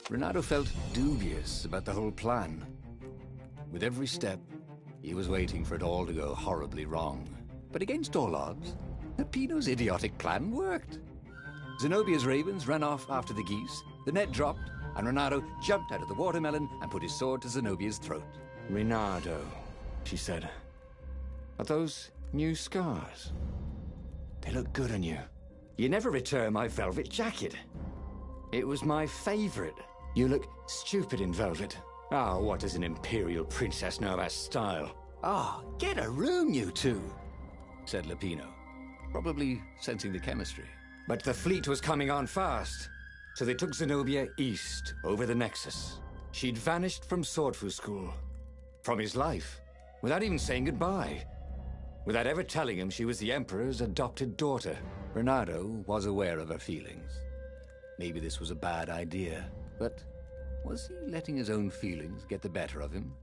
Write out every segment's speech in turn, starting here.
Renato felt dubious about the whole plan. With every step, he was waiting for it all to go horribly wrong. But against all odds, Peppino's idiotic plan worked. Zenobia's ravens ran off after the geese, the net dropped, and Renato jumped out of the watermelon and put his sword to Zenobia's throat. Renato, she said. Are those new scars? They look good on you. You never returned my velvet jacket. It was my favorite. You look stupid in velvet. Ah, what does an imperial princess know about style? Ah, get a room, you two, said Lupino, probably sensing the chemistry. But the fleet was coming on fast, so they took Zenobia east, over the Nexus. She'd vanished from Swordfu School, from his life, without even saying goodbye, without ever telling him she was the Emperor's adopted daughter. Renato was aware of her feelings. Maybe this was a bad idea, but was he letting his own feelings get the better of him?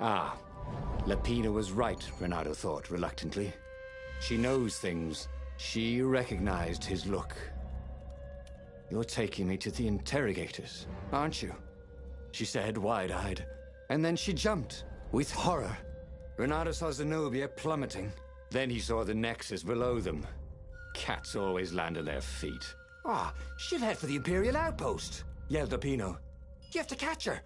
Ah, Lupino was right, Renato thought reluctantly. She knows things. She recognized his look. You're taking me to the interrogators, aren't you? She said, wide-eyed. And then she jumped, with horror. Renato saw Zenobia plummeting. Then he saw the Nexus below them. Cats always land on their feet. Ah, she'll head for the Imperial outpost, yelled Lupino. You have to catch her.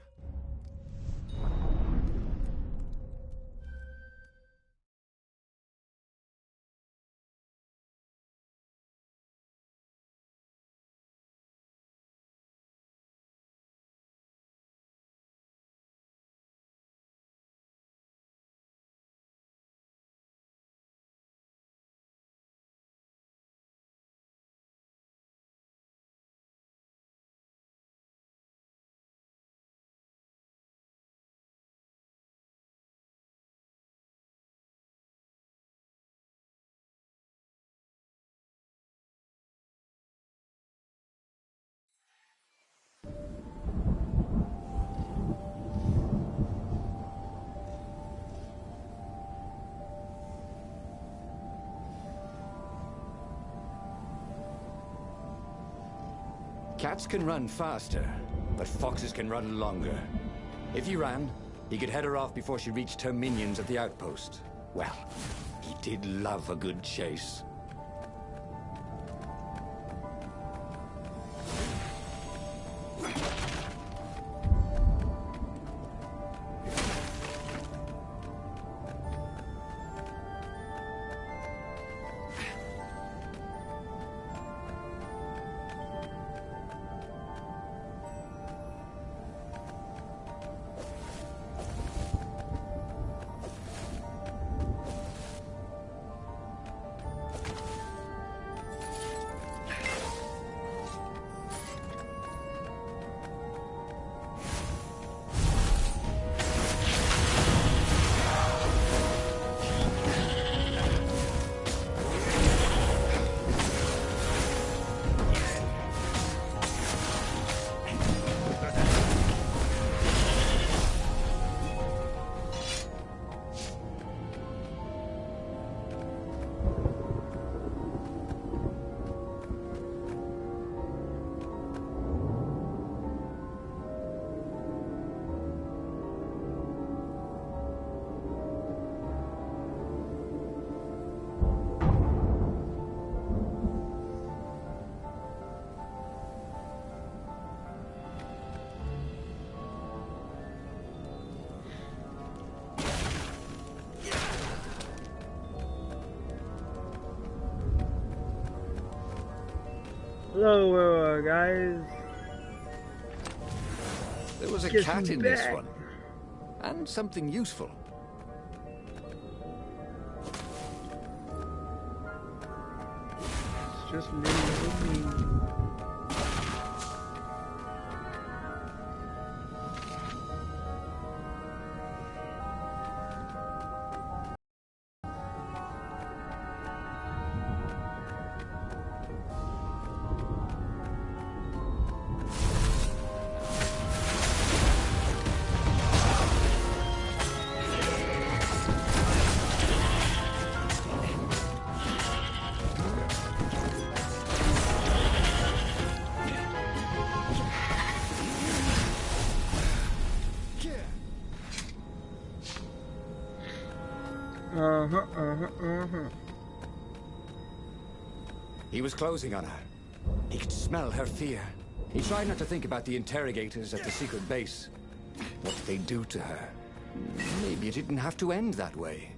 Cats can run faster, but foxes can run longer. If he ran, he could head her off before she reached her minions at the outpost. Well, he did love a good chase. Hello, guys. There was a Guess cat who's in this back? one. And something useful. It's just me. He was closing on her. He could smell her fear. He tried not to think about the interrogators at the secret base. What they'd do to her. Maybe it didn't have to end that way.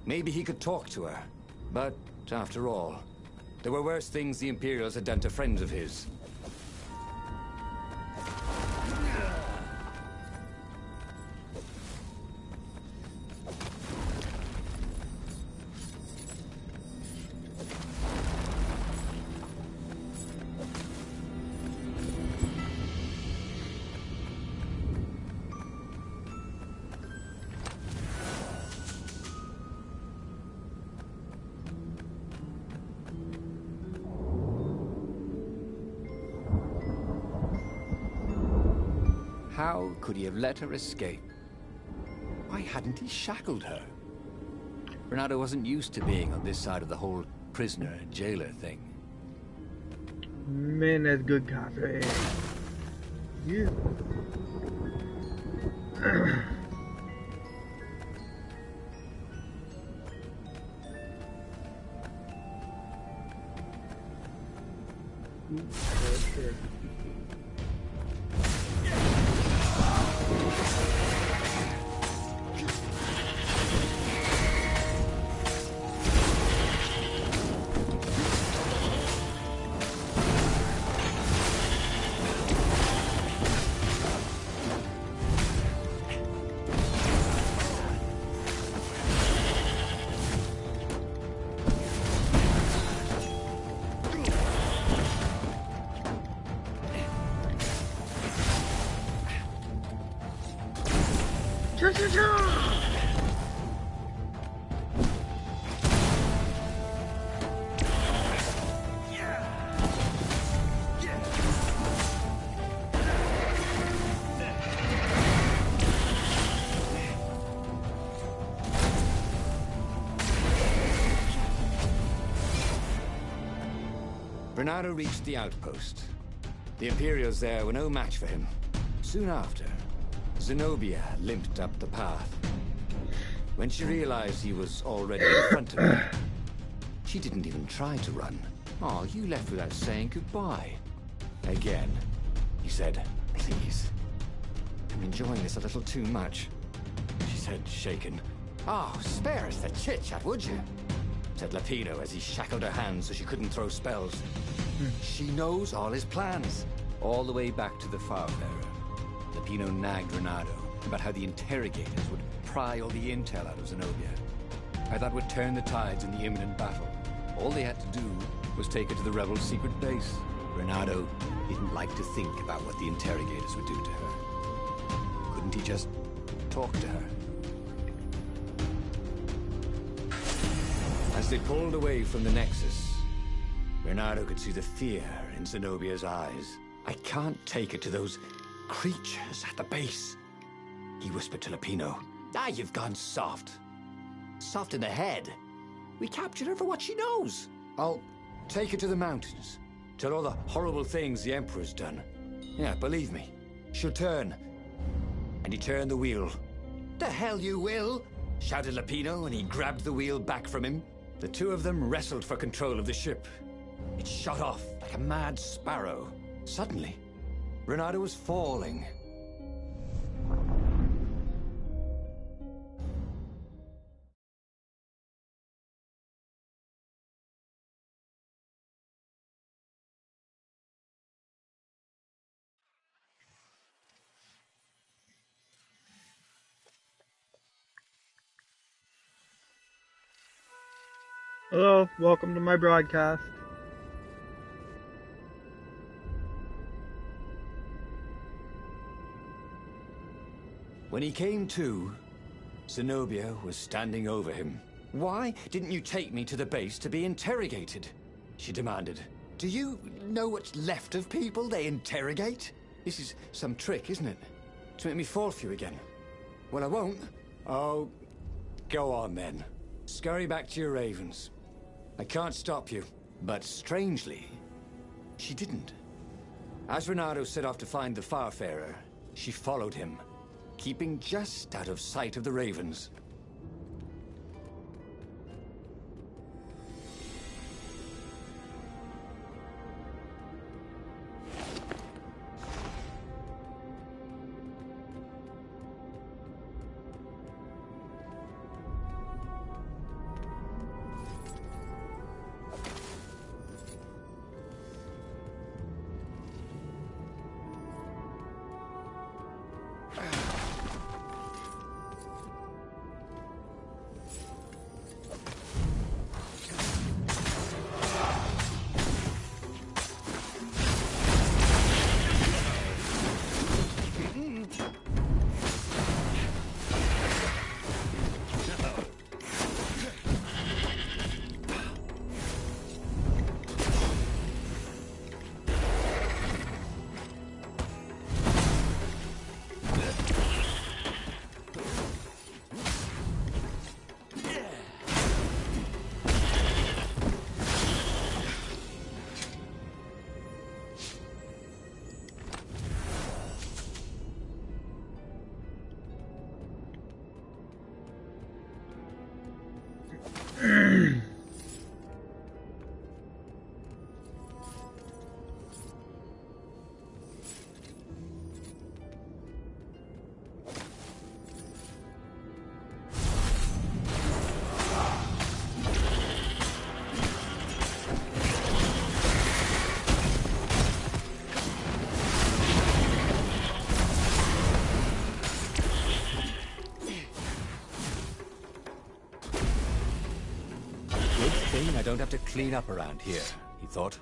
Maybe he could talk to her. But, after all, there were worse things the Imperials had done to friends of his. How could he have let her escape? Why hadn't he shackled her? Bernardo wasn't used to being on this side of the whole prisoner-jailer thing. Man, that's good coffee. Yeah. Okay. Cha-cha-cha! Bernardo reached the outpost. The Imperials there were no match for him. Soon after, Zenobia limped up the path. When she realized he was already in front of her, she didn't even try to run. Oh, you left without saying goodbye. Again, he said, please. I'm enjoying this a little too much. She said, shaken. Oh, spare us the chit-chat, would you? Said Lapino as he shackled her hands so she couldn't throw spells. She knows all his plans. All the way back to the Farbearer, Lapino nagged Renato about how the interrogators would pry all the intel out of Zenobia. How that would turn the tides in the imminent battle. All they had to do was take her to the rebels' secret base. Renato didn't like to think about what the interrogators would do to her. Couldn't he just talk to her? As they pulled away from the Nexus, Renato could see the fear in Zenobia's eyes. I can't take her to those creatures at the base, he whispered to Lapino. Ah, you've gone soft. Soft in the head. We captured her for what she knows. I'll take her to the mountains. Tell all the horrible things the Emperor's done. Yeah, believe me. She'll turn. And he turned the wheel. The hell you will! Shouted Lapino, and he grabbed the wheel back from him. The two of them wrestled for control of the ship. It shot off like a mad sparrow. Suddenly, Renato was falling. Hello, welcome to my broadcast. When he came to, Zenobia was standing over him. "Why didn't you take me to the base to be interrogated?" she demanded. "Do you know what's left of people they interrogate? This is some trick, isn't it? To make me fall for you again. Well, I won't. Oh, go on then. Scurry back to your ravens. I can't stop you." But strangely, she didn't. As Renato set off to find the Farfarer, she followed him, keeping just out of sight of the ravens. I don't have to clean up around here, he thought.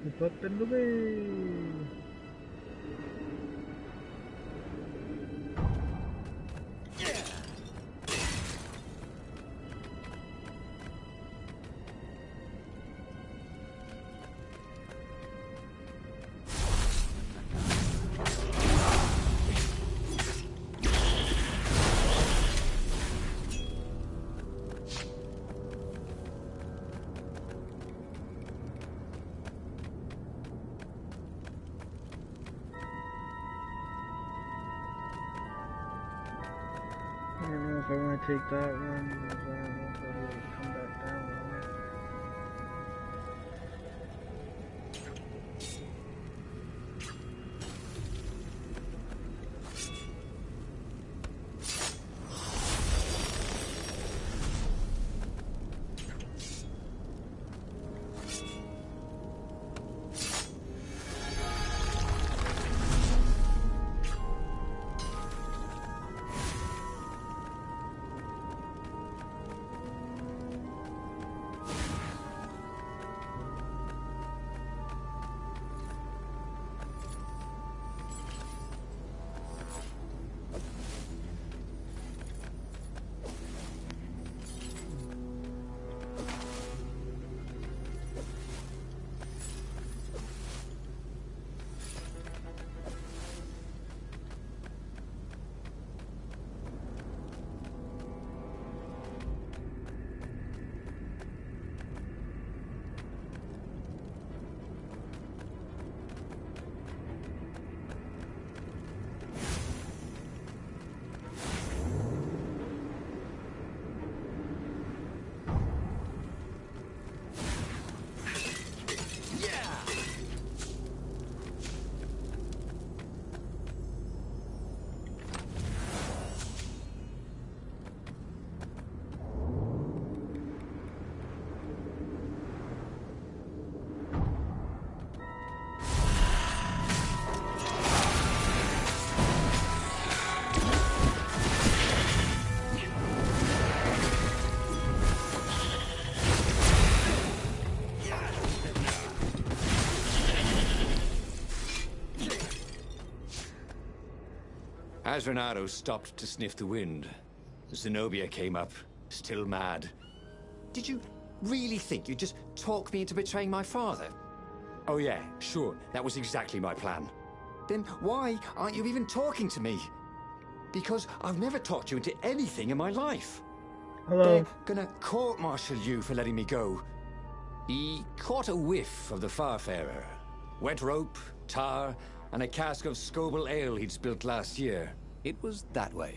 It's up and away. I don't know if I want to take that one, because I don't know if I'll be able to come back down on it. As Renato stopped to sniff the wind, Zenobia came up, still mad. Did you really think you'd just talk me into betraying my father? Oh yeah, sure, that was exactly my plan. Then why aren't you even talking to me? Because I've never talked you into anything in my life. Hello. They're gonna court-martial you for letting me go. He caught a whiff of the Farfarer. Wet rope, tar, and a cask of Scoble ale he'd spilt last year. It was that way.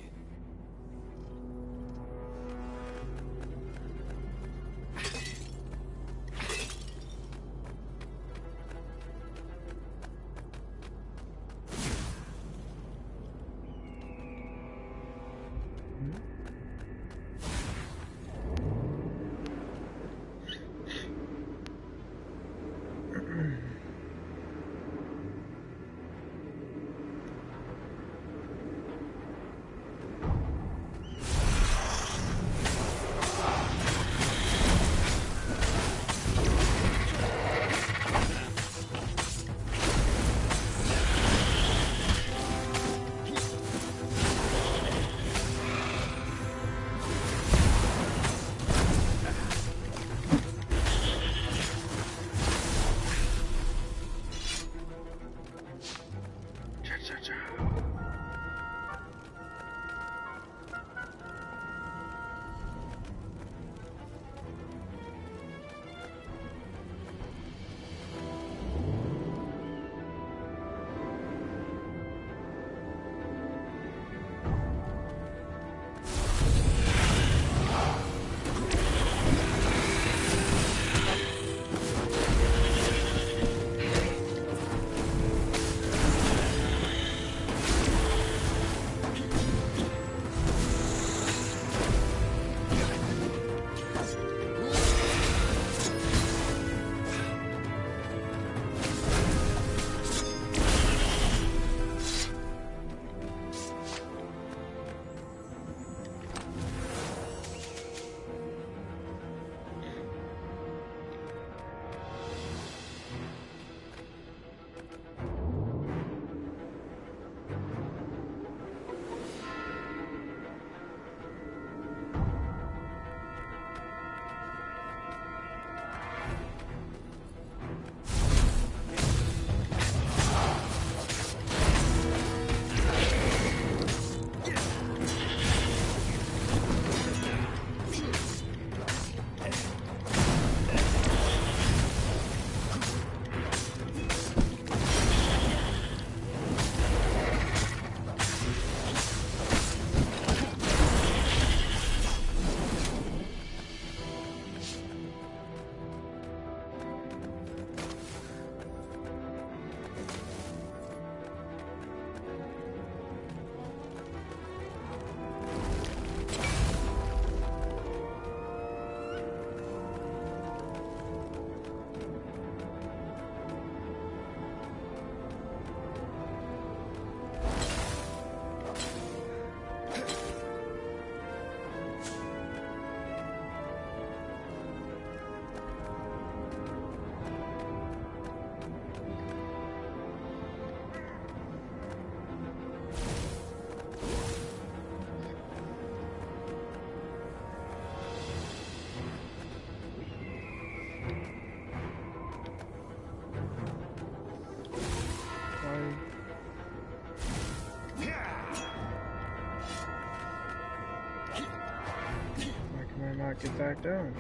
Not get back down.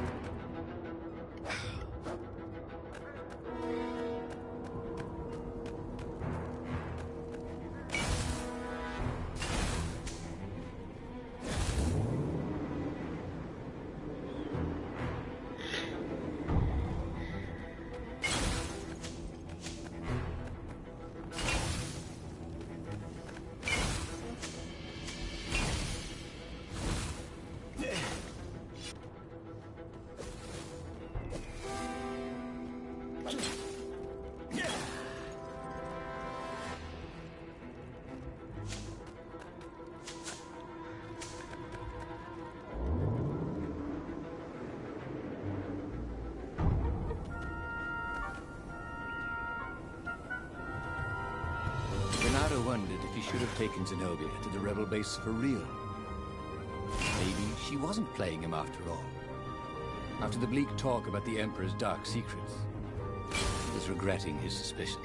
he should have taken Zenobia to the rebel base for real. Maybe she wasn't playing him after all. After the bleak talk about the Emperor's dark secrets, he was regretting his suspicions.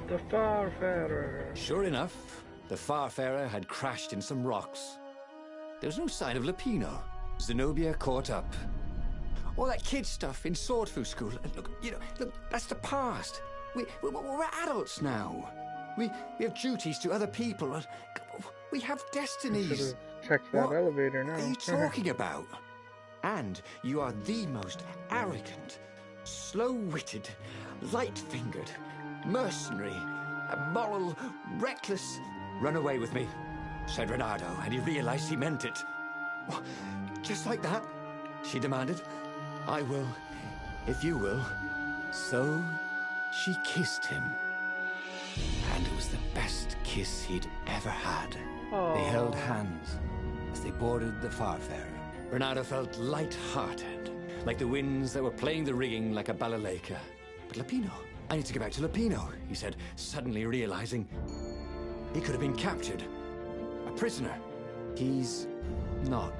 The Farfarer. Sure enough, the Farfarer had crashed in some rocks. There was no sign of Lupino. Zenobia caught up. All that kid stuff in Swordfu school. Look, look, that's the past. We're adults now. We have duties to other people. We have destinies. Check that What elevator now. are you talking about? And you are the most arrogant, slow-witted, light-fingered, mercenary, immoral, reckless. Run away with me, said Renato, and he realized he meant it. What? Just like that? She demanded. I will, if you will. So, she kissed him. And it was the best kiss he'd ever had. Aww. They held hands as they boarded the Farfarer. Renato felt light-hearted, like the winds that were playing the rigging like a balalaika. But Lupino, I need to get back to Lupino, he said, suddenly realizing he could have been captured. A prisoner. He's not.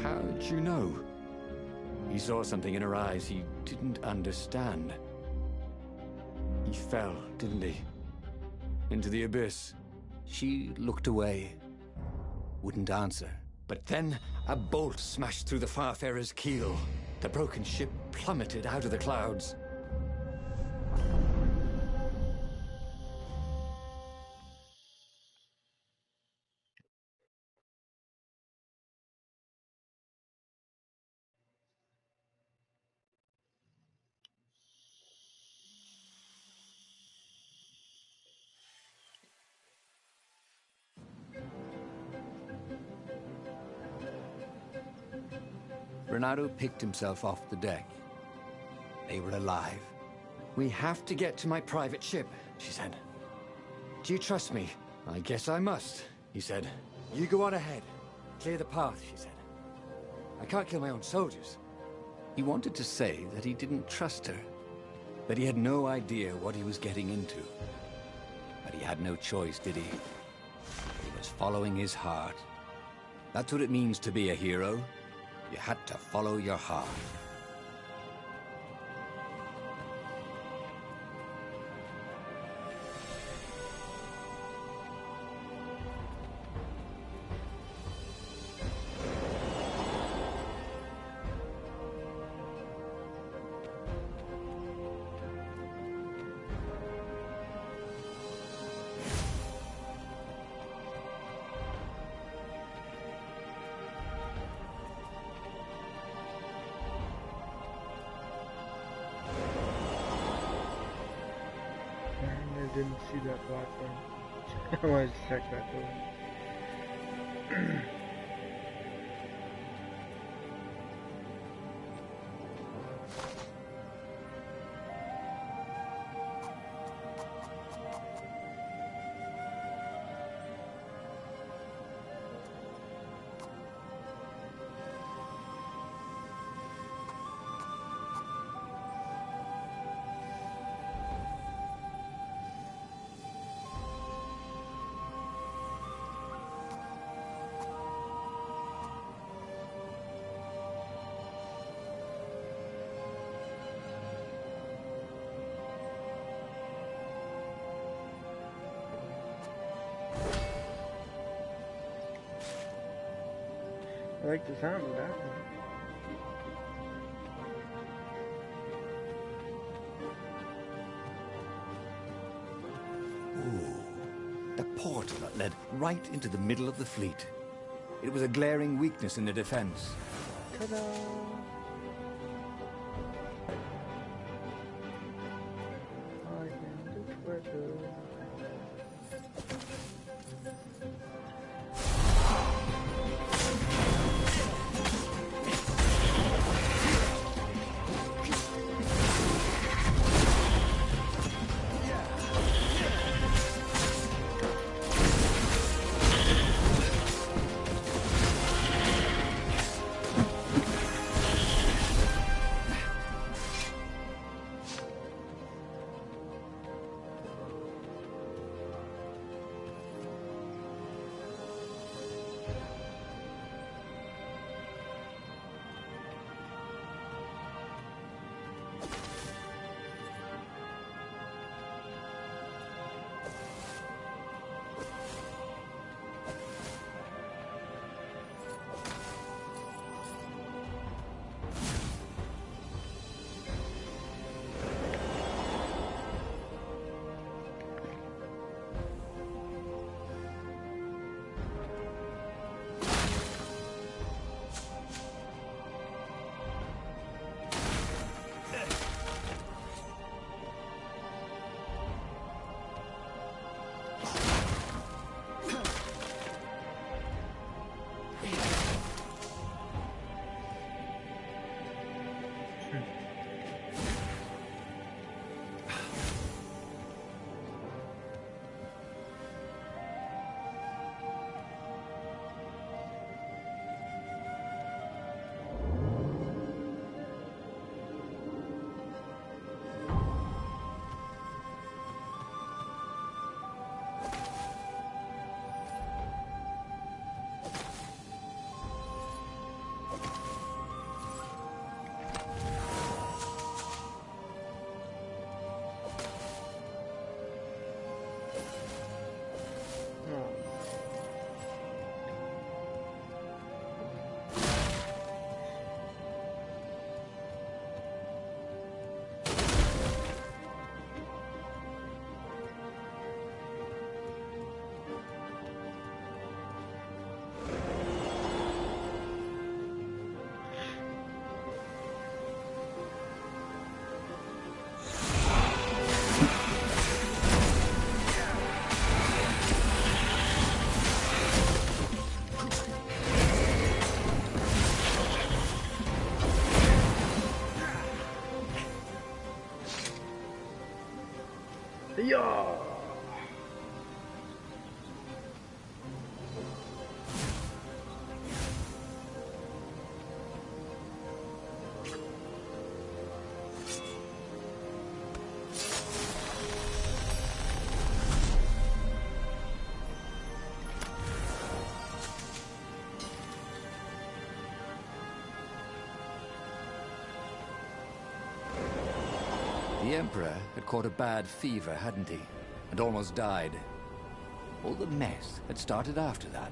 How'd you know? He saw something in her eyes he didn't understand. He fell, didn't he? Into the abyss. She looked away, wouldn't answer. But then a bolt smashed through the Farfarer's keel. The broken ship plummeted out of the clouds. Renato picked himself off the deck. They were alive. We have to get to my private ship, she said. Do you trust me? I guess I must, he said. You go on ahead. Clear the path, she said. I can't kill my own soldiers. He wanted to say that he didn't trust her, that he had no idea what he was getting into. But he had no choice, did he? He was following his heart. That's what it means to be a hero. You had to follow your heart. I didn't see that platform. I wanted to check that door. I like the sound of that one. The portal that led right into the middle of the fleet. It was a glaring weakness in the defense. Ta-da! I can just work it. Yeah. The Emperor had caught a bad fever, hadn't he? And almost died. All the mess had started after that.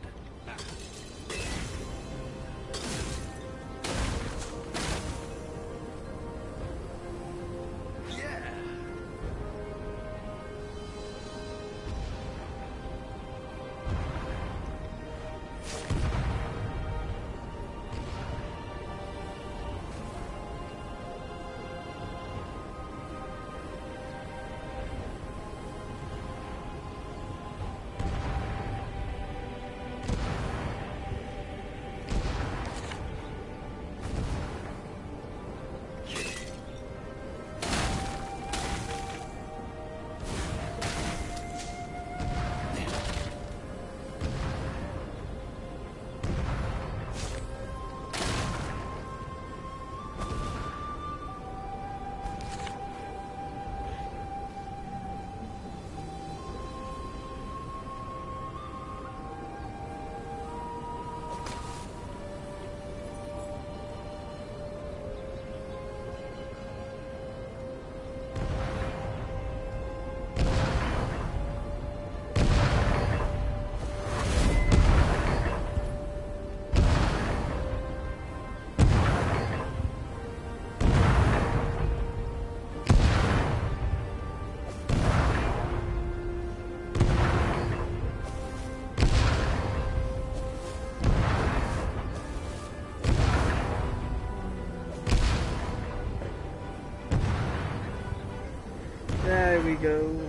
we go.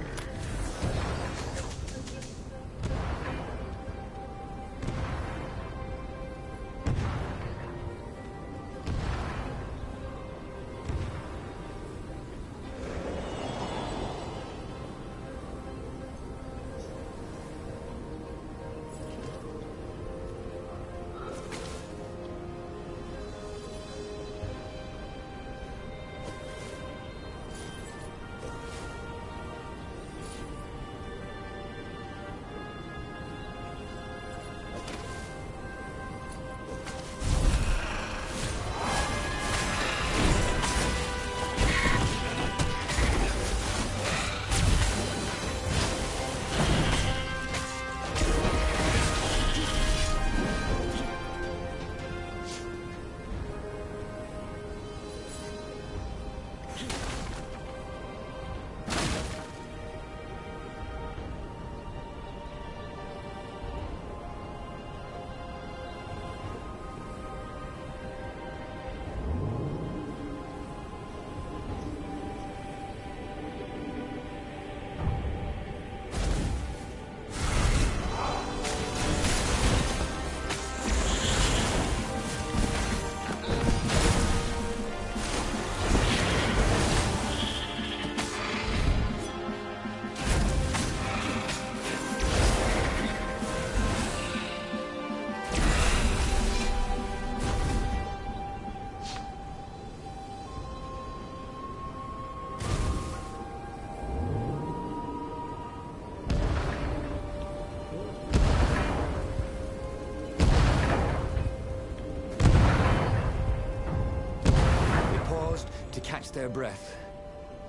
To catch their breath.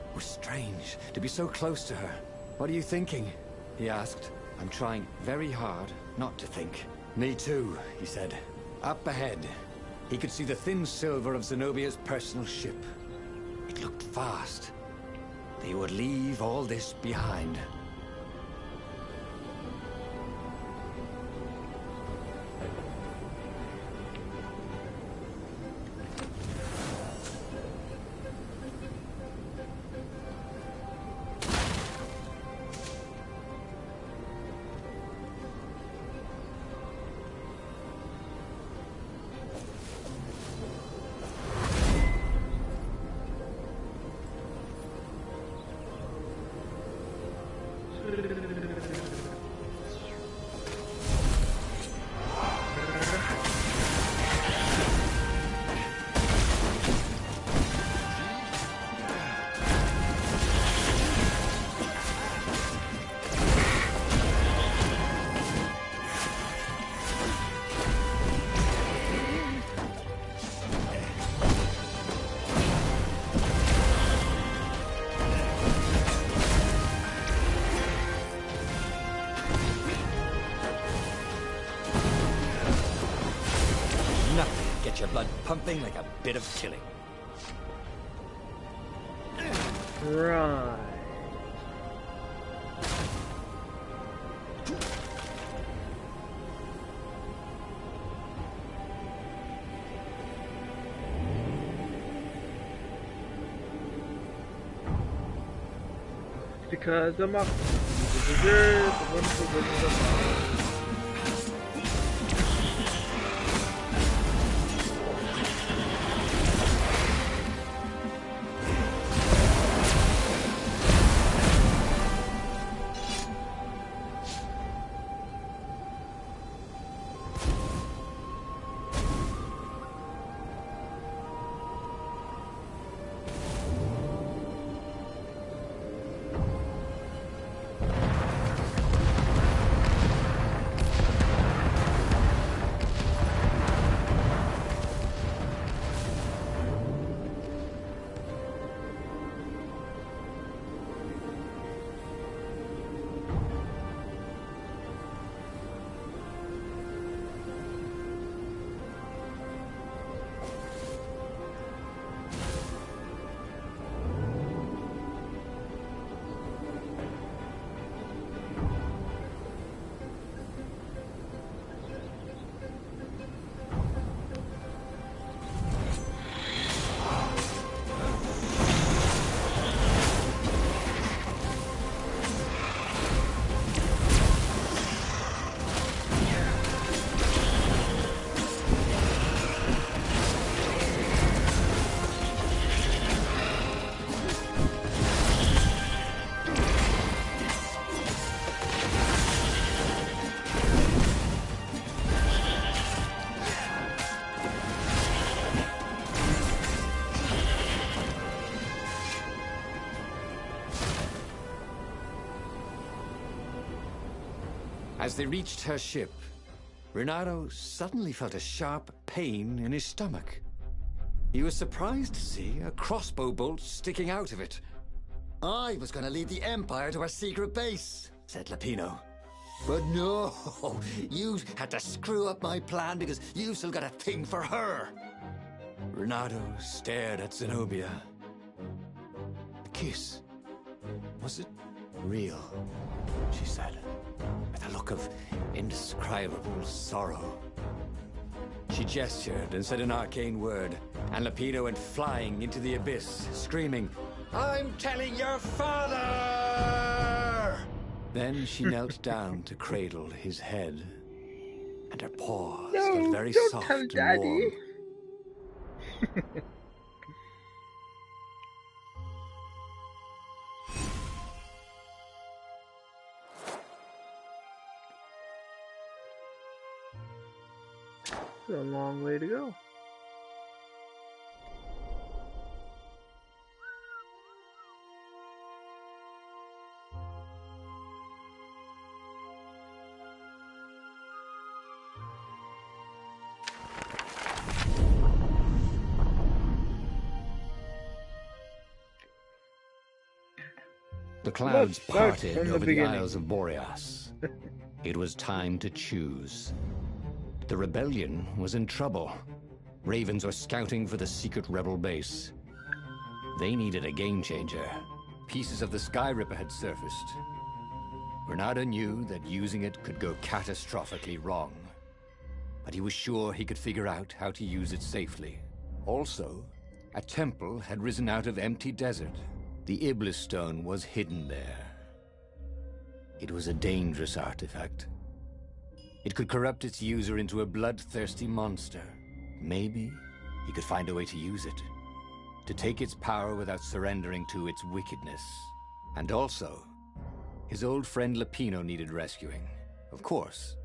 It was strange to be so close to her. What are you thinking? He asked. I'm trying very hard not to think. Me too, he said. Up ahead, he could see the thin silver of Zenobia's personal ship. It looked fast. They would leave all this behind. Your blood pumping like a bit of killing. Right. Because I'm up. As they reached her ship, Renato suddenly felt a sharp pain in his stomach. He was surprised to see a crossbow bolt sticking out of it. I was going to lead the Empire to a secret base, said Lapino. But no, you had to screw up my plan because you've still got a thing for her. Renato stared at Zenobia. The kiss. Was it real? She said, with a look of indescribable sorrow. She gestured and said an arcane word, and Lapino went flying into the abyss, screaming, "I'm telling your father!" Then she knelt down to cradle his head, and her paws felt very soft and warm. It's a long way to go. The clouds parted over the Isles of Boreas. It was time to choose. The rebellion was in trouble. Ravens were scouting for the secret rebel base. They needed a game changer. Pieces of the Sky Ripper had surfaced. Renato knew that using it could go catastrophically wrong, but he was sure he could figure out how to use it safely. Also, a temple had risen out of empty desert. The Iblis stone was hidden there. It was a dangerous artifact. It could corrupt its user into a bloodthirsty monster. Maybe he could find a way to use it, to take its power without surrendering to its wickedness. And also, his old friend Lapino needed rescuing. Of course,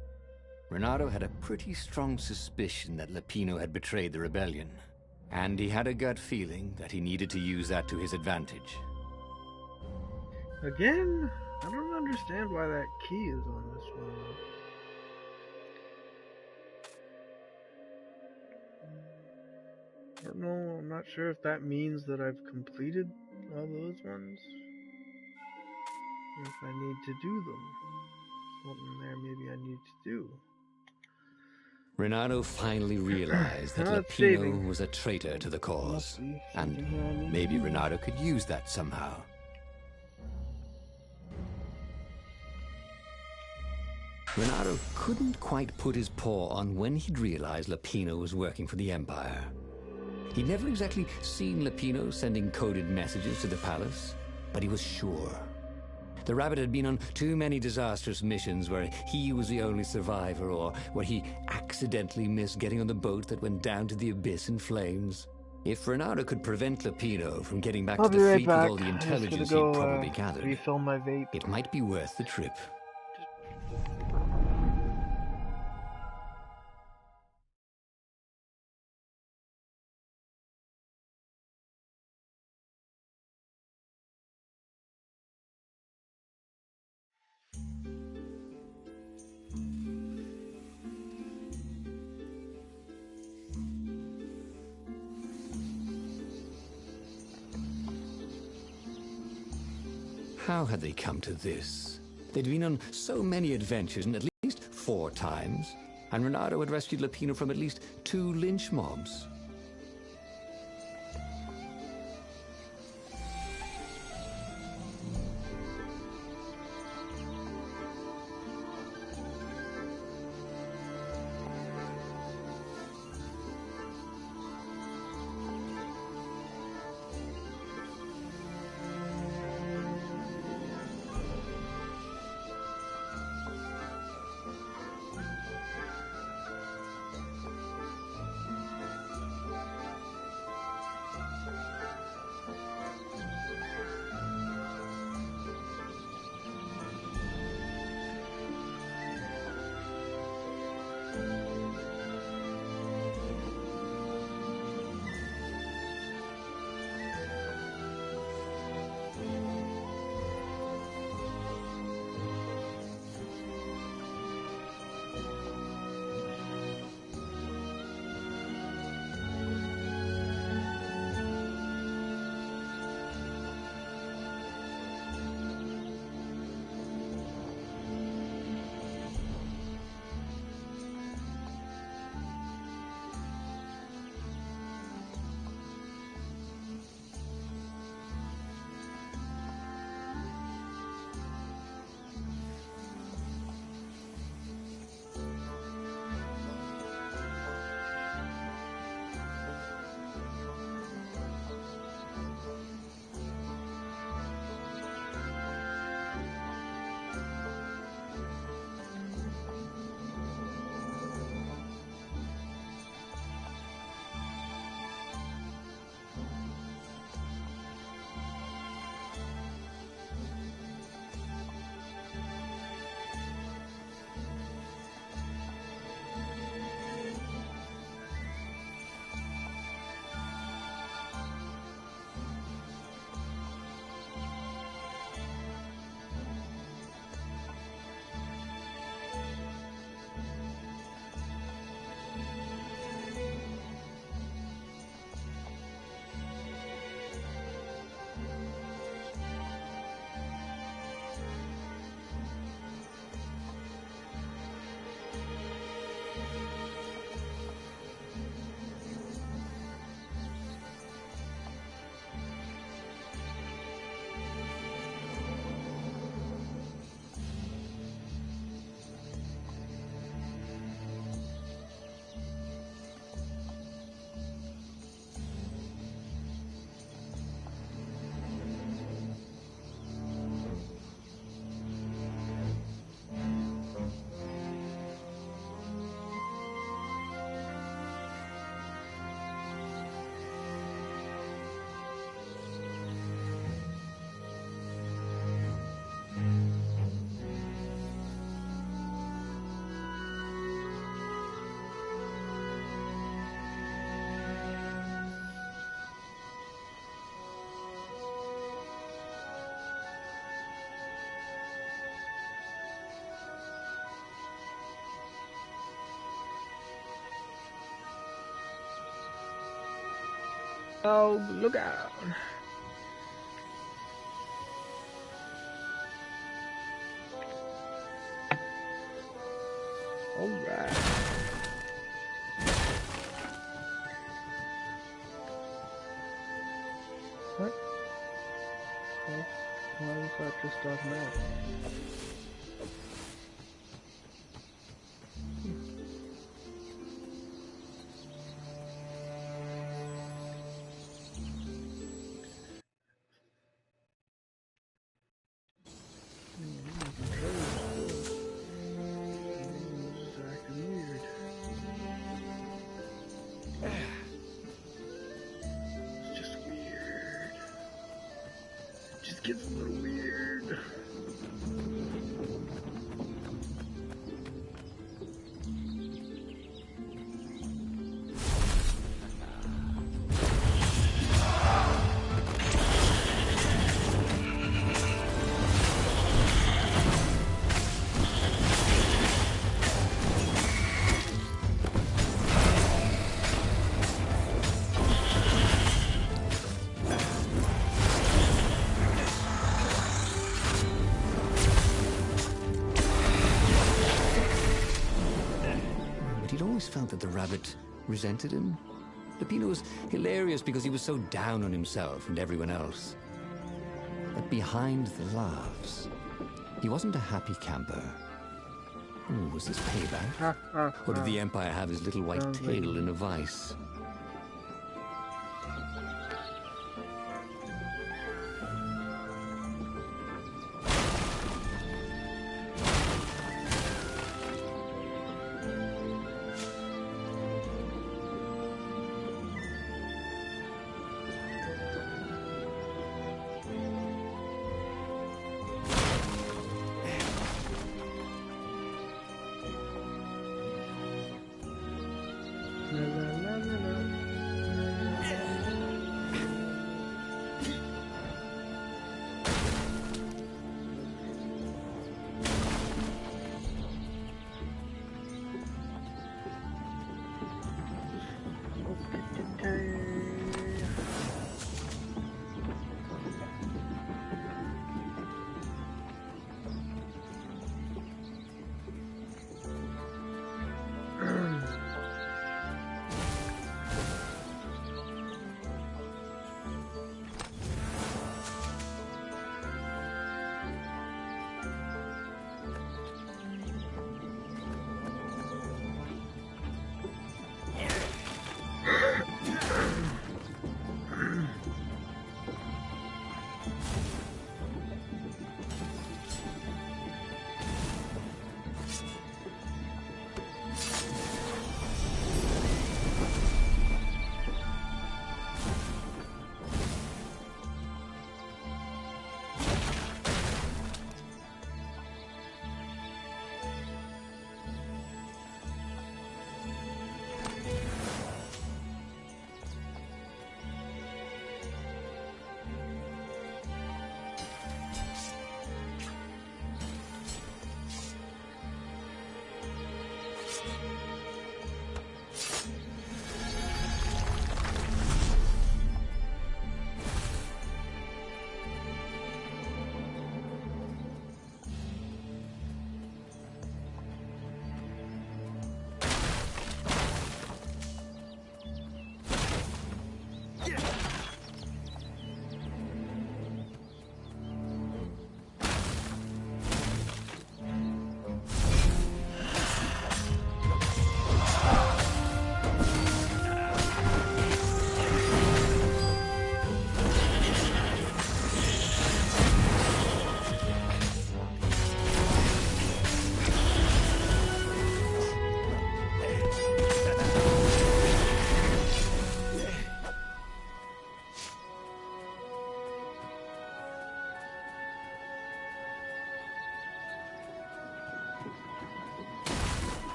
Renato had a pretty strong suspicion that Lapino had betrayed the rebellion, and he had a gut feeling that he needed to use that to his advantage. Again, I don't understand why that key is on this one. I don't know, I'm not sure if that means that I've completed all those ones. Or if I need to do them. Something there maybe I need to do. Renato finally realized that Lapino was a traitor to the cause, and maybe Renato could use that somehow. Renato couldn't quite put his paw on when he'd realized Lapino was working for the Empire. He'd never exactly seen Lapino sending coded messages to the palace, but he was sure. The rabbit had been on too many disastrous missions where he was the only survivor, or where he accidentally missed getting on the boat that went down to the abyss in flames. If Renato could prevent Lapino from getting back to the fleet with all the intelligence he'd probably gathered, refill my vape. It might be worth the trip. How had they come to this? They'd been on so many adventures, and at least 4 times, and Renato had rescued Lapino from at least 2 lynch mobs. Oh, look out. Alright. What? Well, why was that just automatic? Gets a little weird. Felt that the rabbit resented him. Lupino was hilarious because he was so down on himself and everyone else. But behind the laughs, he wasn't a happy camper. Oh, was this payback? Or did the Empire have his little white tail in a vice?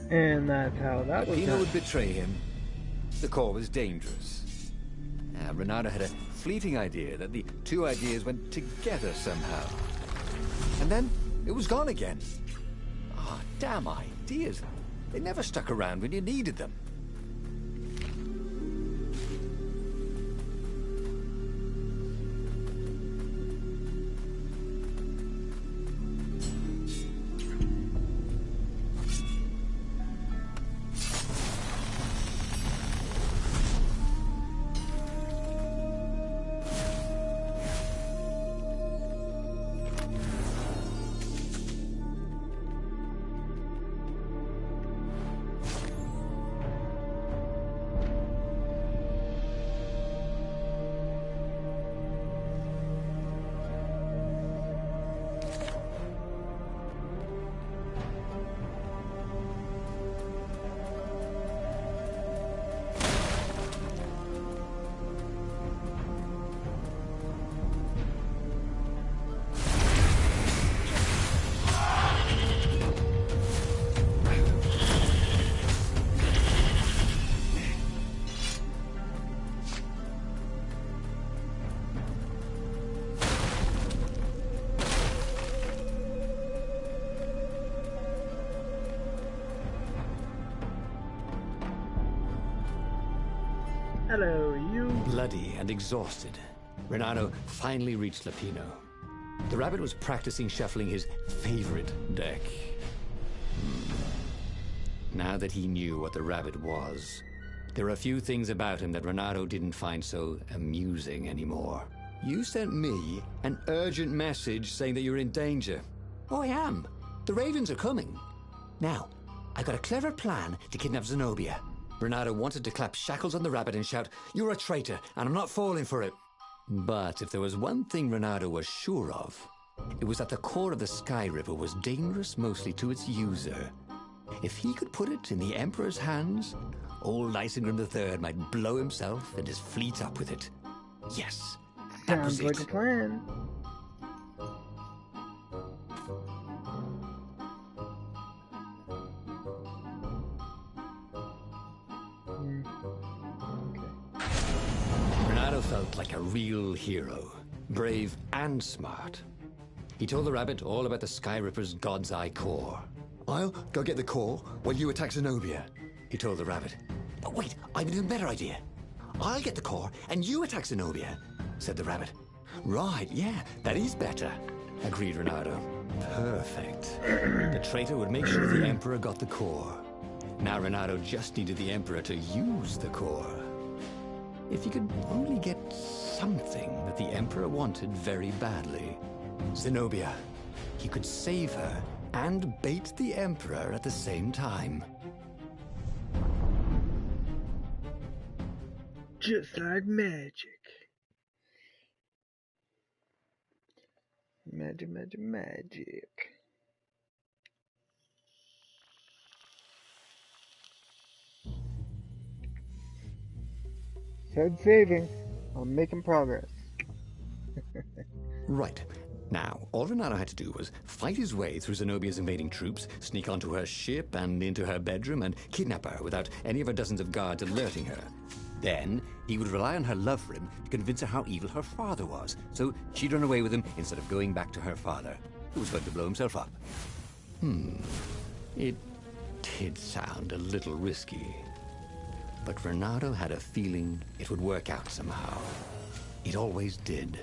And that's how that was Pino done. would betray him. The core was dangerous. Renato had a fleeting idea that the two ideas went together somehow. And then it was gone again. Ah, damn ideas. They never stuck around when you needed them. Hello, you. Bloody and exhausted, Renato finally reached Lapino. The rabbit was practicing shuffling his favorite deck. Now that he knew what the rabbit was, there were a few things about him that Renato didn't find so amusing anymore. You sent me an urgent message saying that you're in danger. Oh, I am. The ravens are coming. Now, I got a clever plan to kidnap Zenobia. Renato wanted to clap shackles on the rabbit and shout, "You're a traitor, and I'm not falling for it." But if there was one thing Renato was sure of, it was that the core of the Sky Ripper was dangerous mostly to its user. If he could put it in the Emperor's hands, old Isengrim III might blow himself and his fleet up with it. Yes, that was Sounds like a it. plan. Renato felt like a real hero, brave and smart. He told the rabbit all about the Sky Ripper's God's Eye core. "I'll go get the core while you attack Zenobia," he told the rabbit. "But wait, I've an even better idea. I'll get the core and you attack Zenobia," said the rabbit. "Right, yeah, that is better," agreed Renato. Perfect. The traitor would make sure the Emperor got the core. Now Renato just needed the Emperor to use the core. If he could only get something that the Emperor wanted very badly. Zenobia. He could save her and bait the Emperor at the same time. Just like magic. Magic, magic, magic. Said saving. I'm making progress. Right. Now, all Renato had to do was fight his way through Zenobia's invading troops, sneak onto her ship and into her bedroom, and kidnap her without any of her dozens of guards alerting her. Then, he would rely on her love for him to convince her how evil her father was, so she'd run away with him instead of going back to her father, who was going to blow himself up. It did sound a little risky. But Renato had a feeling it would work out somehow. It always did.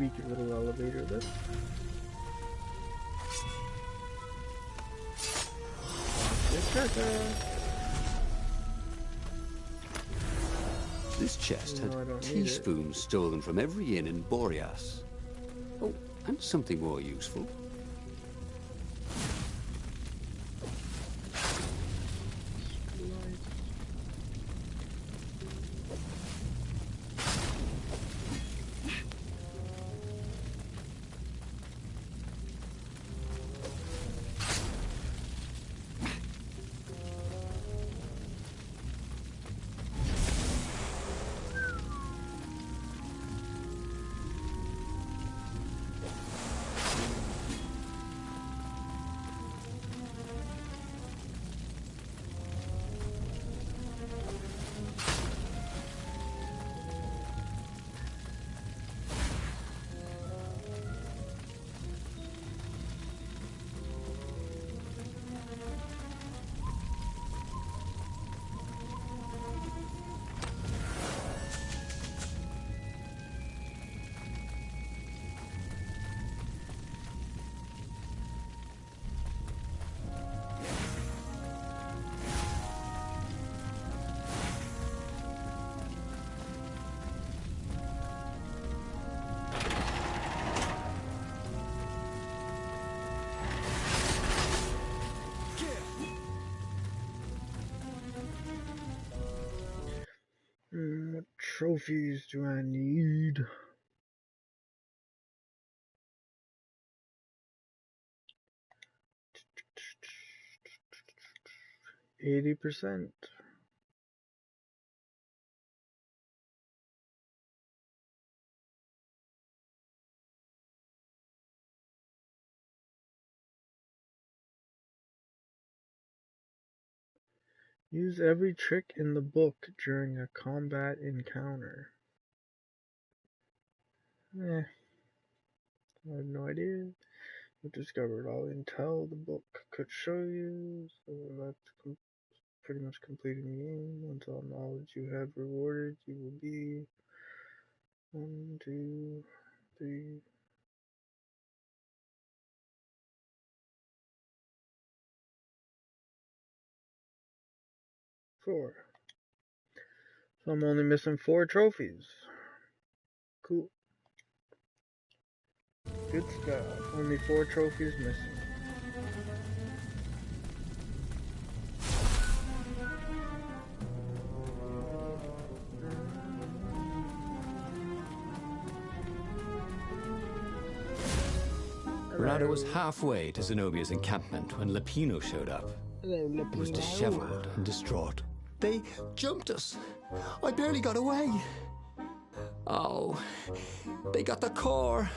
squeaky little elevator lift. This chest No, I had don't need teaspoons stolen from every inn in Boreas. Oh, and something more useful. What trophies do I need? %. Use every trick in the book during a combat encounter. I have no idea. You've discovered all the intel the book could show you, so that's pretty much completing the game. Once all knowledge you have rewarded, you will be 1, 2, 3. Four. So I'm only missing 4 trophies. Cool. Good stuff. Only 4 trophies missing. Renato was halfway to Zenobia's encampment when Lapino showed up. Hello, He was disheveled and distraught. They jumped us. I barely got away. Oh, they got the core.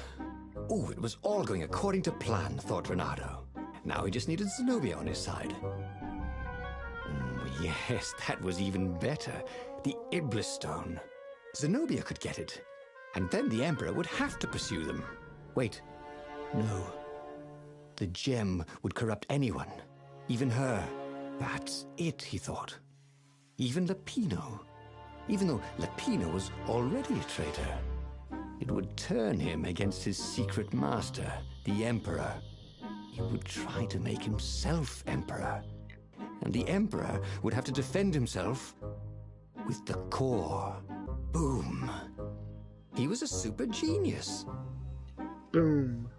Oh, it was all going according to plan, thought Renato. Now he just needed Zenobia on his side. Yes, that was even better. The Iblis Stone. Zenobia could get it. And then the Emperor would have to pursue them. Wait. No. The gem would corrupt anyone. Even her. That's it, he thought. Even Lapino. Even though Lapino was already a traitor. It would turn him against his secret master, the Emperor. He would try to make himself Emperor. And the Emperor would have to defend himself with the core. Boom. He was a super genius. Boom.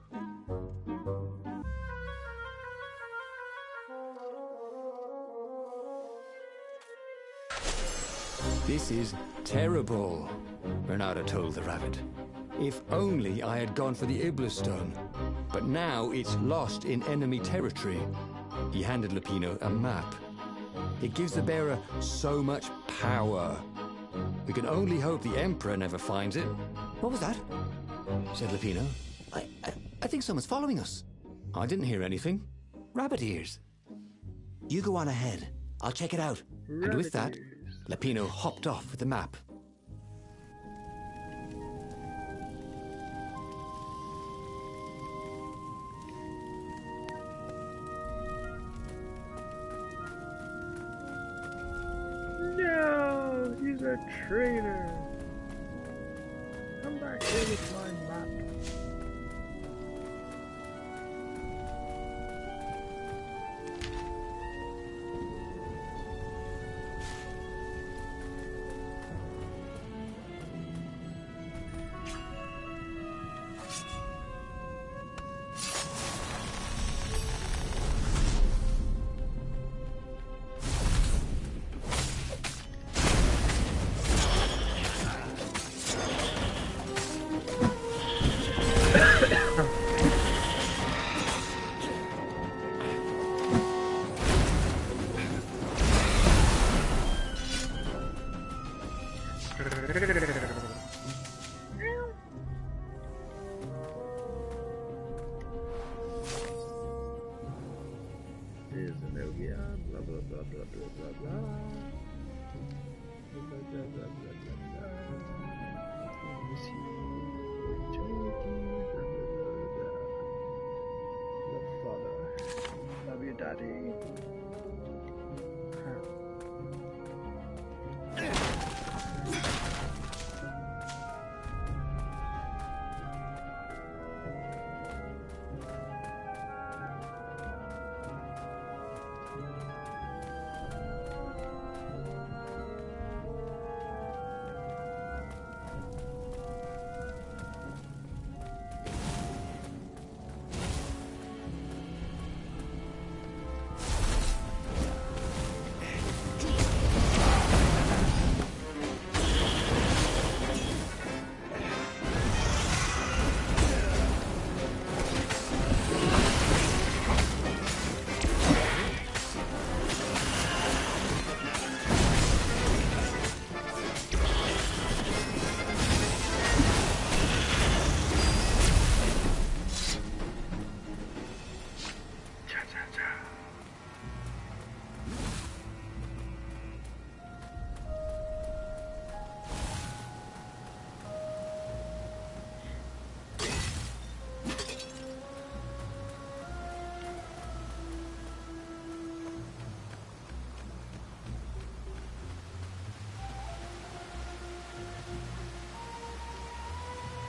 This is terrible, Renato told the rabbit. If only I had gone for the Iblis Stone. But now it's lost in enemy territory. He handed Lapino a map. It gives the bearer so much power. We can only hope the Emperor never finds it. What was that? Said Lapino. I think someone's following us. I didn't hear anything. Rabbit ears. You go on ahead. I'll check it out. And with that, Lapino hopped off with the map. No, he's a traitor. How come back here with my map. Daddy.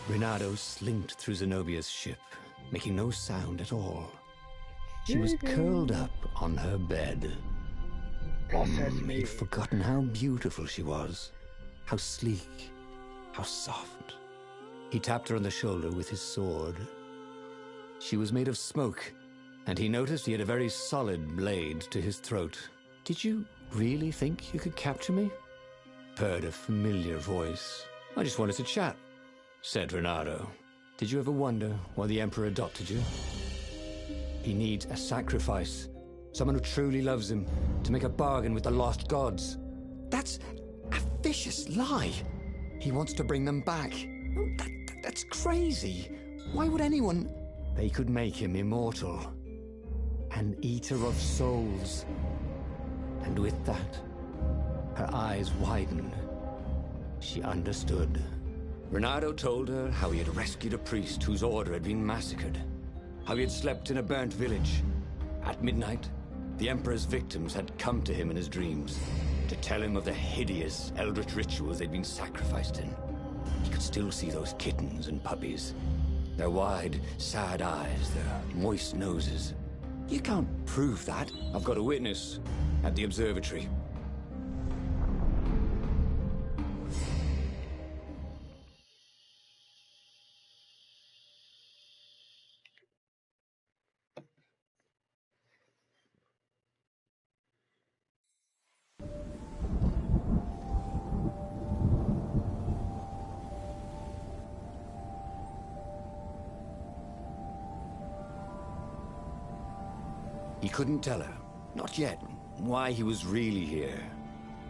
Reynardo slinked through Zenobia's ship, making no sound at all. She was curled up on her bed. He'd forgotten how beautiful she was, how sleek, how soft. He tapped her on the shoulder with his sword. She was made of smoke, and he noticed he had a very solid blade to his throat. "Did you really think you could capture me?" Heard a familiar voice. "I just wanted to chat," said Reynardo. "Did you ever wonder why the Emperor adopted you? He needs a sacrifice, someone who truly loves him, to make a bargain with the lost gods." "That's a vicious lie. He wants to bring them back." That's crazy. Why would anyone... "They could make him immortal, an eater of souls." And with that, her eyes widened. She understood. Reynardo told her how he had rescued a priest whose order had been massacred, how he had slept in a burnt village. At midnight, the Emperor's victims had come to him in his dreams to tell him of the hideous eldritch rituals they'd been sacrificed in. He could still see those kittens and puppies, their wide, sad eyes, their moist noses. "You can't prove that." "I've got a witness at the observatory." He couldn't tell her, not yet, why he was really here.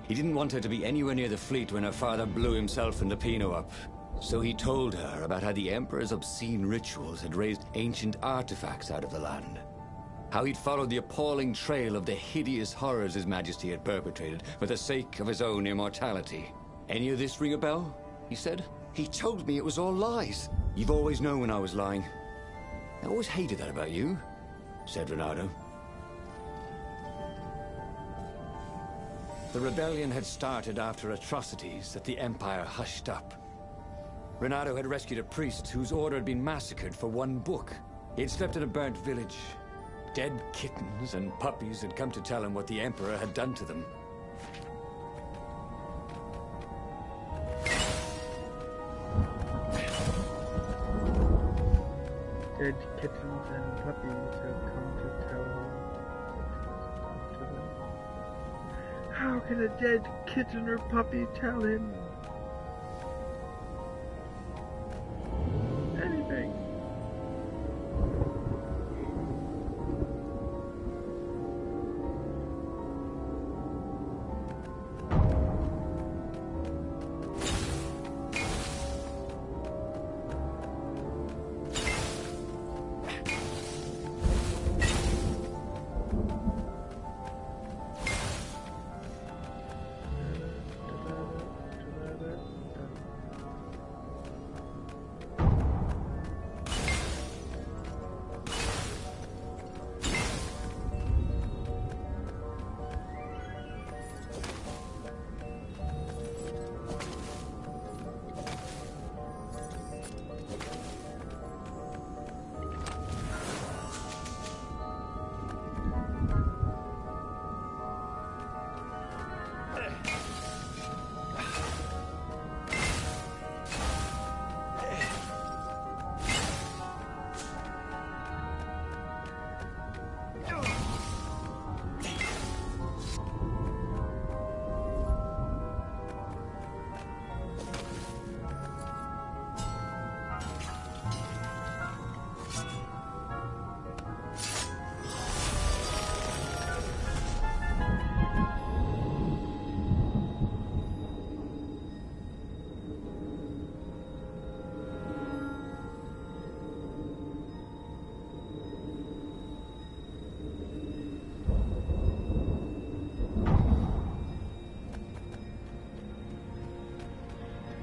He didn't want her to be anywhere near the fleet when her father blew himself and Lupino up. So he told her about how the Emperor's obscene rituals had raised ancient artifacts out of the land. How he'd followed the appalling trail of the hideous horrors His Majesty had perpetrated for the sake of his own immortality. "Any of this ring a bell?" he said. "He told me it was all lies." "You've always known when I was lying." "I always hated that about you," said Reynardo. The rebellion had started after atrocities that the Empire hushed up. Renato had rescued a priest whose order had been massacred for one book. He had slept in a burnt village. Dead kittens and puppies had come to tell him what the Emperor had done to them. Dead kittens and puppies have come to tell him what has done to them. How can a dead kitten or puppy tell him anything?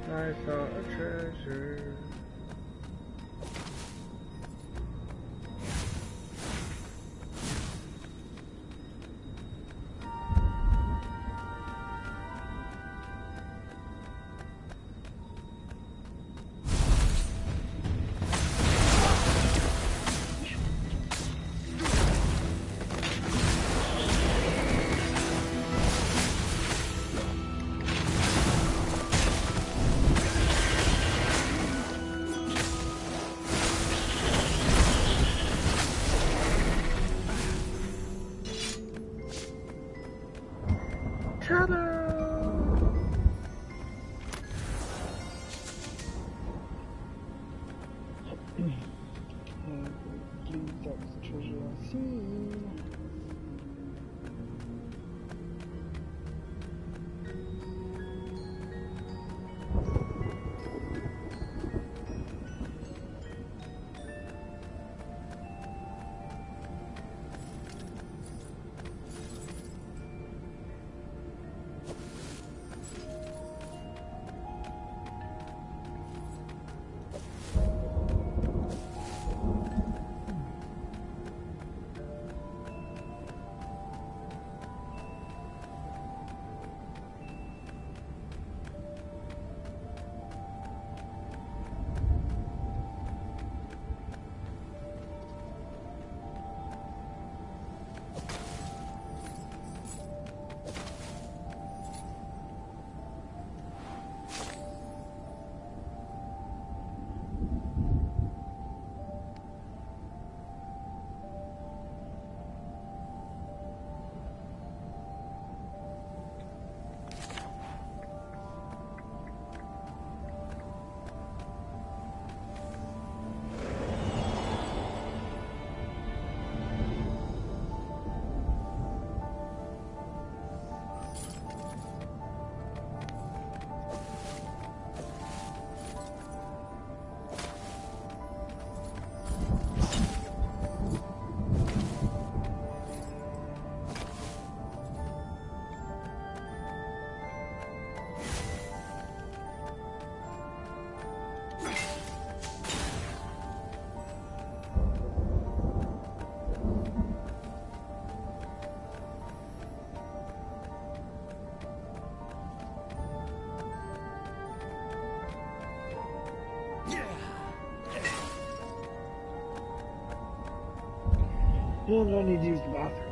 I saw a treasure. And I need to use the bathroom.